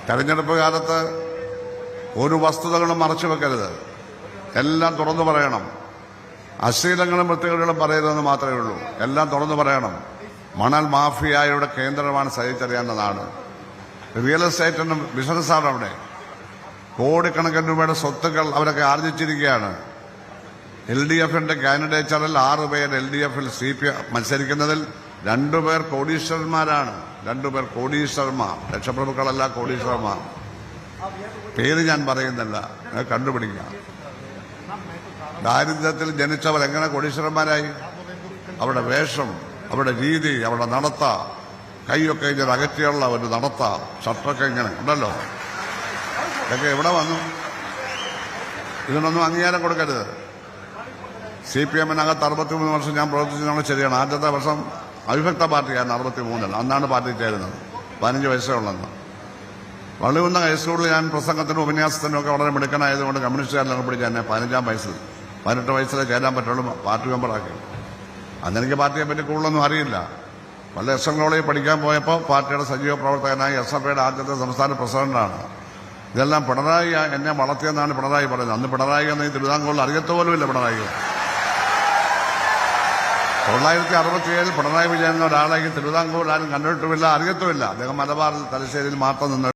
തെരഞ്ഞെടുപ്പ് കാലത്ത് ഒരു വസ്തുതകളും മറച്ചു വെക്കരുത്, എല്ലാം തുറന്നു പറയണം. അശ്ലീലങ്ങളും വൃത്തികേടുകളും പറയരുതെന്ന് മാത്രമേ ഉള്ളൂ, എല്ലാം തുറന്നു പറയണം. മണൽ മാഫിയയുടെ കേന്ദ്രമാണ് സഹിച്ചറിയാവുന്ന നാട്. റിയൽ എസ്റ്റേറ്റിന്റെ ബിസിനസ്സാണ് അവിടെ. കോടിക്കണക്കിന് രൂപയുടെ സ്വത്തുക്കൾ അവരൊക്കെ ആർജിച്ചിരിക്കുകയാണ്. LDFന്റെ കാൻഡിഡേച്ചറിൽ 6 പേർ LDFൽ മത്സരിക്കുന്നതിൽ 2 പേർ കോടീശ്വരന്മാരാണ്. 2 പേർ കോടീശ്വരന്മാർ, രക്ഷപ്രഭുക്കളല്ല, കോടീശ്വരന്മാർ. പേര് ഞാൻ പറയുന്നില്ല, കണ്ടുപിടിക്കാം. ദാരിദ്ര്യത്തിൽ ജനിച്ചവർ എങ്ങനെ കോടീശ്വരന്മാരായി? അവരുടെ വേഷം, അവരുടെ രീതി, അവരുടെ നടത്ത, കൈയൊക്കെ ഇങ്ങനെ അകറ്റിയുള്ള ഒരു നടത്ത, ഷർട്ടൊക്കെ ഇങ്ങനെ ഉണ്ടല്ലോ, ഇതൊക്കെ എവിടെ വന്നു? ഇതിനൊന്നും അംഗീകാരം കൊടുക്കരുത്. CPMനകത്ത് 63 വർഷം ഞാൻ പ്രവർത്തിച്ചതാണ്, ശരിയാണ്. ആദ്യത്തെ വർഷം അവിഭക്ത പാർട്ടിയായിരുന്നു 63-ൽ. അന്നാണ് പാർട്ടി ചേരുന്നത്. 15 വയസ്സേ ഉള്ളെന്ന്. വള്ളികുന്ന ഹൈസ്കൂളിൽ ഞാൻ പ്രസംഗത്തിനും ഉപന്യാസത്തിനും ഒക്കെ വളരെ മിടുക്കനായതുകൊണ്ട് കമ്മ്യൂണിസ്റ്റുകാരിലാണ് പിടിച്ച് എന്നെ 15-ാം വയസ്സിൽ 18 വയസ്സിലെ ചേരാൻ പറ്റുള്ളൂ പാർട്ടി മെമ്പറാക്കി. അന്നെനിക്ക് പാർട്ടിയെ പറ്റി കൂടുതലൊന്നും അറിയില്ല. വല്ല SM കോളേജിൽ പഠിക്കാൻ പോയപ്പോൾ പാർട്ടിയുടെ സജീവ പ്രവർത്തകനായി SFയുടെ ആദ്യത്തെ സംസ്ഥാന പ്രസിഡന്റാണ്. ഇതെല്ലാം പിണറായി എന്നെ വളർത്തിയെന്നാണ് പിണറായി പറയുന്നത്. അന്ന് പിണറായി എന്ന ഈ തിരുവിതാംകൂറിൽ അറിയത്തുപോലുമില്ല പിണറായി. 1967 പിണറായി വിജയൻ എന്ന ഒരാളെ തിരുവിതാംകൂർ ആരും കണ്ടിട്ടുമില്ല, അറിയത്തുമില്ല. അദ്ദേഹം മലബാറിൽ തലശ്ശേരിയിൽ മാത്രം നിന്ന്